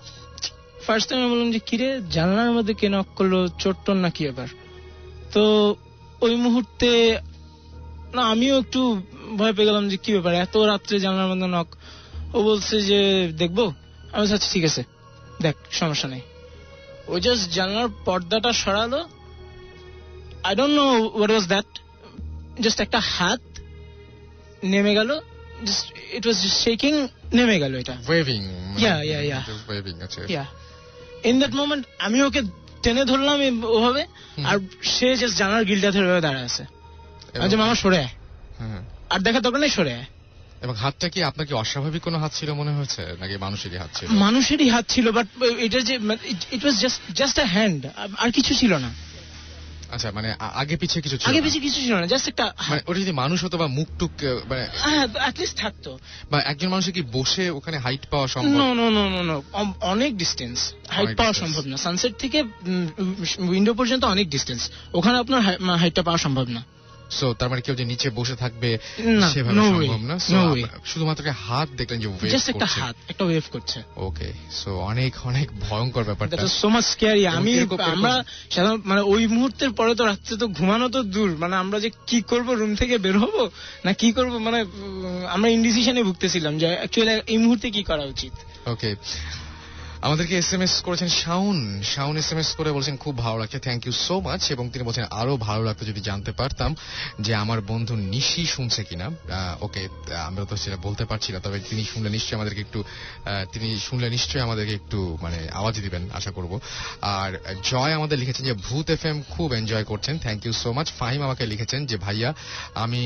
ফার্স্ট টাইম আমি বললাম যে কিরে জানালার মধ্যে কে নক করলো, চোর টোর নাকি ব্যাপার। তো ওই মুহূর্তে না আমিও একটু ভয় পেয়ে গেলাম যে কি ব্যাপার, এত রাত্রে জানালার মধ্যে নক। ও বলছে যে দেখবো। আমি বলছি আচ্ছা ঠিক আছে দেখ, সমস্যা নেই। ও জাস্ট জানলার পর্দাটা সরালো। I don't know what was that, just একটা হাত নেমে গেল, just it was just shaking, নেমে গেল এটা ওয়েভিং। Yeah. ওয়েভিং আছে। ইন দ্যাট মোমেন্ট আমি ওকে টেনে ধরলাম ওভাবে, আর সে জাস্ট জানার গিলটা ধরে দাঁড়ায় আছে। আমি যে মামা সরে আয়, আর দেখা দরকার নেই, সরে আয়। এবং হাতটা কি আপনার কি অস্বাভাবিক কোনো হাত ছিল মনে হয়েছে, নাকি মানুষেরই হাত ছিল? মানুষেরই হাত ছিল, বাট এটা যে ইট ওয়াজ জাস্ট আ হ্যান্ড, আর কিছু ছিল না। আচ্ছা, মানে আগে পিছে কিছু ছিল? আগে পিছে কিছু ছিল না, জাস্ট একটা, মানে ওটা যদি মানুষ হতো বা মুখ টুক মানে অ্যাটলিস্ট থাকতো, বা একজন মানুষের কি বসে ওখানে হাইট পাওয়া সম্ভব? নো, অনেক ডিস্টেন্স হাইট পাওয়া সম্ভব না। সানসেট থেকে উইন্ডো পর্যন্ত অনেক ডিস্টেন্স, ওখানে আপনার হাইটটা পাওয়া সম্ভব না। সো তার মানে কেউ যে নিচে বসে থাকবে না, সেভাবে no সম্ভব না। way, no way. শুধুমাত্র হাত দেখলেন যে ওয়েভ জাস্ট একটা করছে। হাত, একটা ওয়েভ করছে। ওকে, সো অনেক অনেক ভয়ঙ্কর ব্যাপারটা। That was so much scary. আমরা সাধারণত মানে ওই মুহূর্তের পরে তো রাত্রে তো ঘুমানো তো দূর, মানে আমরা যে কি করব, রুম থেকে বের হবো না কি করব, মানে আমরা ইনডিসিশনে ভুগতেছিলাম যে অ্যাকচুয়ালি এই মুহূর্তে কি করা উচিত। ওকে, আমাদেরকে এসএমএস করেছেন শাউন এসএমএস করে বলছেন খুব ভালো লাগছে, থ্যাংক ইউ সো মাচ। এবং তিনি বলছেন আরো ভালো লাগতো যদি জানতে পারতাম যে আমার বন্ধু নিশি শুনছে কিনা। ওকে, আমরা তো সেটা বলতে পারছি না, তবে তিনি শুনলে নিশ্চয়ই আমাদেরকে একটু মানে আওয়াজ দিবেন আশা করব। আর জয় আমাদের লিখেছেন যে ভূত এফএম খুব এনজয় করছেন, thank you so much. Fahim আমাকে লিখেছেন যে ভাইয়া আমি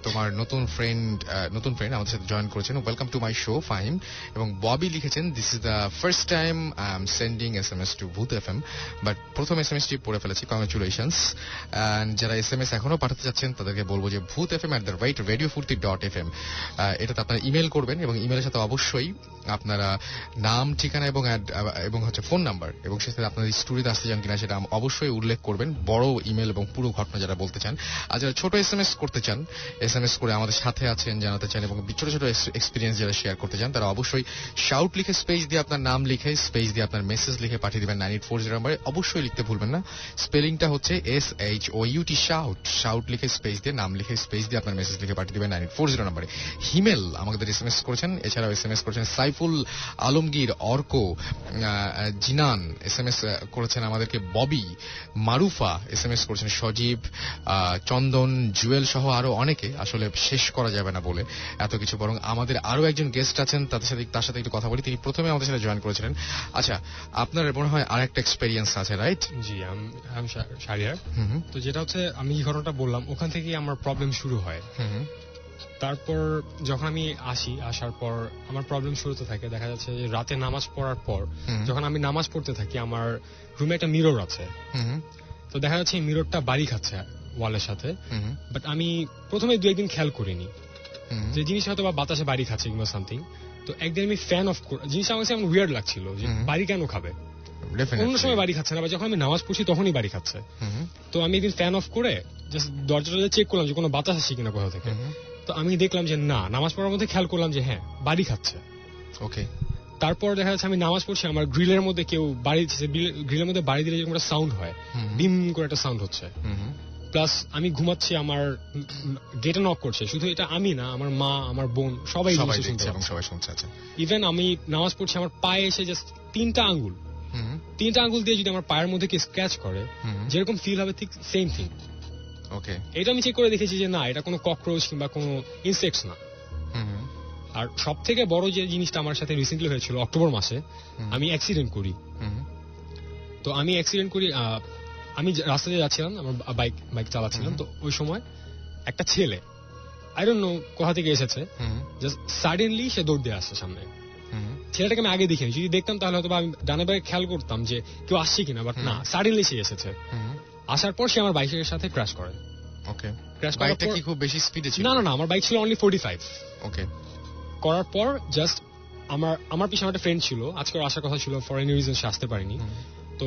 তোমার নতুন ফ্রেন্ড আমাদের সাথে জয়েন করেছেন, welcome to my show Fahim. এবং ববি লিখেছেন this is the first time I am sending SMS to Bhoot FM, but প্রথম এসএমএসটি পড়ে ফেলেছি, কংগ্রাচুলেশনস। এন্ড যারা এসএমএস এখনো পাঠাতে যাচ্ছেন তাদেরকে বলবো যে ভূত এফএম @radiofurti.fm এটাতে আপনারা ইমেল করবেন, এবং ইমেলের সাথে অবশ্যই আপনারা নাম, ঠিকানা এবং হচ্ছে ফোন নাম্বার, এবং সাথে আপনারা স্টুডিওতে আসতে চান কিনা সেটা অবশ্যই উল্লেখ করবেন, বড় ইমেল এবং পুরো ঘটনা যারা বলতে চান। আর যারা ছোট এসএমএস করতে চান, এসএমএস করে আমাদের সাথে আছেন জানাতে চান, এবং ছোট ছোট এক্সপিরিয়েন্স যারা শেয়ার করতে চান, তারা অবশ্যই শাউট লিখে স্পেস দিয়ে আপনার নাম লিখে স্পেস দিয়ে আপনার মেসেজ লিখে পাঠিয়ে দিবেন 9840 নম্বরে। অবশ্যই লিখতে ভুলবেন না, স্পেলিংটা হচ্ছে SHOUT, শাউট লিখে স্পেস দিয়ে নাম লিখে স্পেস দিয়ে আপনার মেসেজ লিখে পাঠিয়ে দিবেন 9840 নম্বরে। হিমেল আমাদের এসএমএস করেছেন, এছাড়াও এসএমএস করেছেন সাইফুল আলমগীর, অর্ক, জিনান এসএমএস করেছেন আমাদেরকে, ববি, মারুফা এসএমএস করেছেন, সজীব, চন্দন, জুয়েল সহ আরো অনেকে, আসলে শেষ করা যাবে না বলে এত কিছু। বরং আমাদের আরো একজন গেস্ট আছেন, তার সাথে একটু কথা বলি। তিনি প্রথমে আমাদের সাথে জয়েন করেছিলেন। আচ্ছা, আপনার মনে হয় আর একটা এক্সপেরিয়েন্স আছে, রাইট? জি, আমি শারিয়ার। তো যেটা হচ্ছে আমি এই ঘটনাটা বললাম, ওখান থেকেই আমার প্রবলেম শুরু হয়। তারপর যখন আমি আসার পর আমার প্রবলেম শুরু হতে থাকে। দেখা যাচ্ছে যে রাতে নামাজ পড়ার পর যখন আমি নামাজ পড়তে থাকি, আমার রুমে একটা মিরর আছে। তো দেখা যাচ্ছে এই মিররটা বাড়ি খাচ্ছে ওয়ালের সাথে, বাট আমি প্রথমে 2-1 দিন খেয়াল করিনি যে জিনিস হয়তো বা বাতাসে বাড়ি খাচ্ছে কিংবা সামথিং। তো একদিন আমি ফ্যান অফ করে, জিনিসটা আমার কাছে উইয়ার্ড লাগছিল যে বাড়ি কেন খাবে, অন্য সময় বাড়ি খাচ্ছে না, বা যখন আমি নামাজ পড়ছি তখনই বাড়ি খাচ্ছে। তো আমি একদিন ফ্যান অফ করে জাস্ট দরজাটা চেক করলাম যে কোনো বাতাস আসছে কিনা কোথাও থেকে। তো আমি দেখলাম যে না, নামাজ পড়ার মধ্যে খেয়াল করলাম যে হ্যাঁ বাড়ি খাচ্ছে। ওকে, তারপর দেখা যাচ্ছে আমি নামাজ পড়ছি, আমার গ্রিলের মধ্যে কেউ বাড়ি দিচ্ছে, গ্রিলের মধ্যে বাড়ি দিলে যেরকম একটা সাউন্ড হয়, ডিম করে একটা সাউন্ড হচ্ছে। প্লাস আমি ঘুমাচ্ছি, আমার গেটে নক করছে, শুধু এটা আমি না, আমার মা, আমার বোন সবাই শুনছে। ইভেন আমি নামাজ পড়ছি, আমার পায়ে এসে জাস্ট 3টা আঙ্গুল দিয়ে যদি আমার পায়ের মধ্যে কি স্ক্র্যাচ করে, যেরকম ফিল হবে ঠিক সেম থিং। ওকে, এটা আমি চেক করে দেখেছি যে না, এটা কোনো ককরোচ কিংবা কোনো ইনসেক্টস না। আর সব থেকে বড় যে জিনিসটা আমার সাথে রিসেন্টলি হয়েছিল, অক্টোবর মাসে আমি অ্যাক্সিডেন্ট করি। তো আমি অ্যাক্সিডেন্ট করি, আমি রাস্তাতে যাচ্ছিলাম, আমার বাইক চালাচ্ছিলাম। তো ওই সময় একটা ছেলে, আই ডোন্ট নো কোথা থেকে এসেছে, জাস্ট সাডেনলি সে দৌড় দিয়ে আসছে সামনে। ছেলেটাকে আমি আগে দেখিনি, যদি দেখতাম তাহলে হয়তো আমি ডানে বাইরে খেয়াল করতাম যে কেউ আসছে কিনা, বাট না, সাডেনলি সে এসেছে। আসার পর সে আমার বাইকের সাথে ক্র্যাশ করে। ওকে, ক্র্যাশ বাইকটা কি খুব বেশি স্পিডে ছিল? না, আমার বাইক ছিল অনলি 45। ওকে, করার পর জাস্ট আমার পিছনে একটা ফ্রেন্ড ছিল, আজকে আসার কথা ছিল, ফর এনি রিজন সে আসতে পারেনি। তো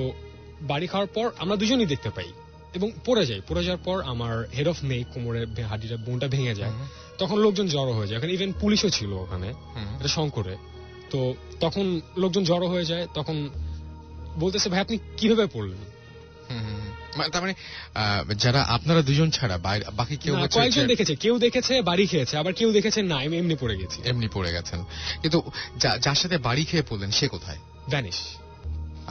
বাড়ি খাওয়ার পর আমরা দুজনই দেখতে পাই এবং পড়ে যাওয়ার পর আমার হেড অফ নেক কোমরের হাড্ডিটা বোনটা ভেঙে যায়। তখন লোকজন জড়ো হয়ে যায়, ওখানে ইভেন পুলিশও ছিল ওখানে, এটা শঙ্করে। তো তখন লোকজন জড়ো হয়ে যায়, তখন বলতেছে ভাই আপনি কিভাবে পড়লেন। তার মানে যারা আপনারা দুজন ছাড়া বাকি কেউ কয়েকজন দেখেছে, কেউ দেখেছে বাড়ি খেয়েছে, আবার কেউ দেখেছে না আমি এমনি পড়ে গেছি। এমনি পড়ে গেছেন, কিন্তু যার সাথে বাড়ি খেয়ে পড়লেন সে কোথায়? ভ্যানিশ।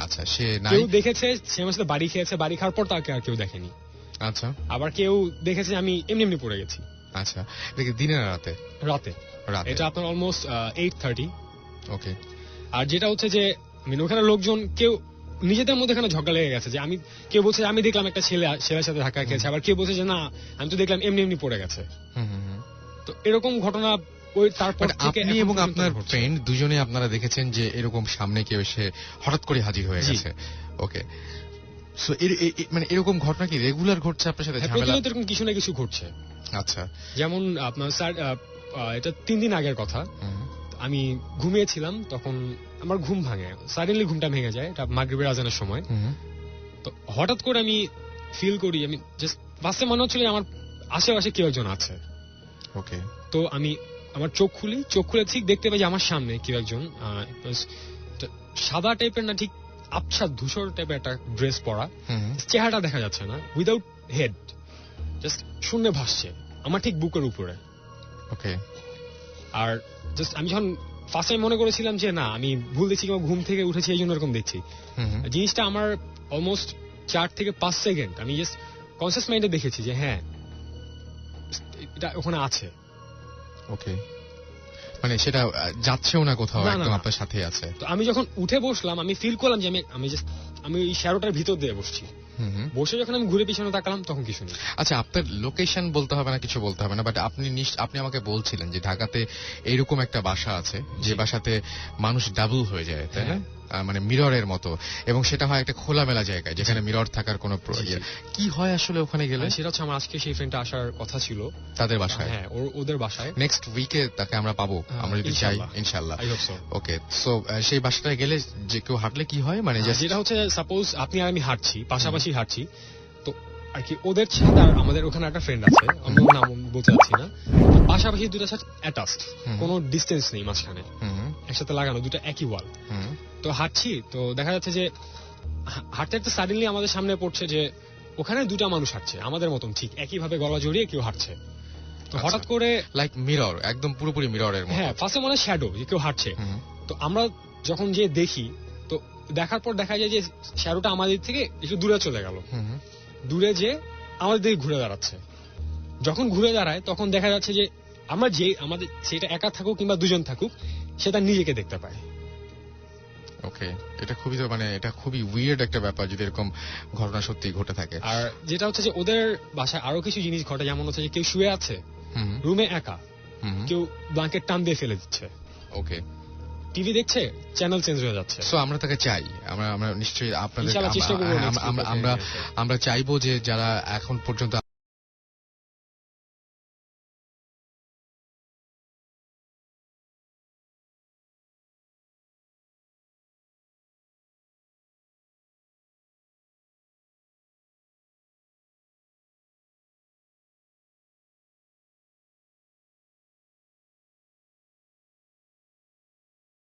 আচ্ছা, সে নাই। কেউ দেখেছে সে আমার সাথে বাড়ি খেয়েছে, বাড়ি খাওয়ার পর তাকে আর কেউ দেখেনি। আচ্ছা, আবার কেউ দেখেছে আমি এমনি পড়ে গেছি। আচ্ছা, দেখি দিনে না রাতে? রাতে। এটা আপনার অলমোস্ট 8:30। ওকে। আর যেটা হচ্ছে যে ওখানে লোকজন কেউ নিজেদের মধ্যে এখানে ঝগড়া লেগে গেছে যে কেউ বলছে আমি দেখলাম একটা ছেলের সাথে ধাক্কা খেয়েছে, আবার কেউ বলছে যে না আমি তো দেখলাম এমনি পড়ে গেছে। তো এরকম ঘটনা ওই তারপর আপনি এবং আপনার ফ্রেন্ড দুজনে আপনারা দেখেছেন যে এরকম সামনে কেউ এসে হঠাৎ করে হাজির হয়ে গেছে। ওকে, সো মানে এরকম ঘটনা কি রেগুলার ঘটছে আপনার সাথে? প্রতিনিয়ত এরকম কিছু না কিছু ঘটছে। আচ্ছা, যেমন আপনার স্যার এটা 3 দিন আগের কথা, আমি ঘুমিয়েছিলাম, তখন আমার ঘুম ভাঙে, সাডেনলি ঘুমটা ভেঙে যায়, এটা মাগরিবের আজানের সময়। তো হঠাৎ করে আমি ফিল করি, আমি জাস্ট বাসে মনে হচ্ছিল আমার আশেপাশে কেউ একজন আছে। ওকে। তো আমি আমার চোখ খুলে ঠিক দেখতে পাই যে আমার সামনে কেউ একজন সাদা টাইপের না, ঠিক আবছা ধূসর টাইপের একটা ড্রেস পরা, চেহারাটা দেখা যাচ্ছে না, উইদাউট হেড, জাস্ট শূন্যে ভাসছে আমার ঠিক বুকের উপরে। ওকে। আর জাস্ট আমি যখন ফার্স্ট টাইম মনে করেছিলাম যে না আমি ভুল দেখছি কিংবা ঘুম থেকে উঠেছি এই জন্য এরকম দেখছি, জিনিসটা আমার অলমোস্ট 4 থেকে 5 সেকেন্ড আমি জাস্ট কনসিয়াস মাইন্ডে দেখেছি যে হ্যাঁ এটা ওখানে আছে। ওকে, মানে সেটা যাচ্ছেও না কোথাও, একদম আপনার সাথে আছে। তো আমি যখন উঠে বসলাম আমি ফিল করলাম যে আমি এই শ্যাডোটার ভিতর দিয়ে বসছি। বসে যখন আমি ঘুরে পিছনে তাকালাম তখন কিছু নেই। আচ্ছা, আপনার লোকেশন বলতে হবে না, কিছু বলতে হবে না, বাট আপনি আমাকে বলছিলেন যে ঢাকাতে এইরকম একটা বাসা আছে যে বাসাতে মানুষ ডাবল হয়ে যায়, তাই না? মানে মিররের মতো, এবং সেটা হয় একটা খোলামেলা জায়গায় যেখানে মিরর থাকার কোনো প্রয়োজন কি হয় আসলে ওখানে গেলে? সেটা হচ্ছে আমার আজকে সেই ফ্রেন্ডটা আসার কথা ছিল তাদের বাসায়। হ্যাঁ, ওদের বাসায় নেক্সট উইকে তাকে আমরা পাবো, আমরা যদি চাই ইনশাআল্লাহ। ওকে, সো সেই বাসাটায় গেলে যে কেউ হাঁটলে কি হয়, মানে যেটা হচ্ছে সাপোজ আপনি আর আমি হাঁটছি, পাশাপাশি হাঁটছি, তো আর কি ওদের ছাদ আর আমাদের ওখানে একটা ফ্রেন্ড আছে, আমি ওর নাম বলতে চাচ্ছি না, পাশাপাশি দুটো ছাদ অ্যাটাচড, কোনো ডিস্টেন্স নেই মাঝখানে, একসাথে লাগানো, দুটো একই ওয়াল। তো হাঁটছি, তো দেখা যাচ্ছে যে হাঁটতে হাঁটতে সাডেনলি আমাদের সামনে পড়ছে যে ওখানে দুটা মানুষ হাঁটছে আমাদের মতন, ঠিক একইভাবে গলা জড়িয়ে কেউ হাঁটছে। তো হঠাৎ করে লাইক মিরর, একদম পুরোপুরি মিররের মতো। হ্যাঁ, ফার্স্টে মনে হয় শ্যাডো যে কেউ হাঁটছে। তো আমরা যখন যে দেখি, তো দেখার পর দেখা যায় যে শ্যাডোটা আমাদের থেকে একটু দূরে চলে গেল, দূরে যে আমাদের দিকে ঘুরে দাঁড়াচ্ছে। যখন ঘুরে দাঁড়ায় তখন দেখা যাচ্ছে যে আমাদের সেটা একা থাকুক কিংবা দুজন থাকুক, সে তার নিজেকে দেখতে পায়। ওকে, এটা খুবই উইয়ার্ড একটা ব্যাপার যদি এরকম ঘটনা সত্যি ঘটে থাকে। আর যেটা হচ্ছে যে ওদের বাসায় আরো কিছু জিনিস ঘটে, যেমন হচ্ছে যে কেউ শুয়ে আছে রুমে একা, কেউ ব্ল্যাঙ্কেট টান দিয়ে ফেলে দিচ্ছে, ওকে, টিভি দেখছে, চ্যানেল চেঞ্জ হয়ে যাচ্ছে। সো আমরা তাকে চাই, আমরা নিশ্চয়ই আপনাদের চেষ্টা করব, আমরা চাইবো যে যারা এখন পর্যন্ত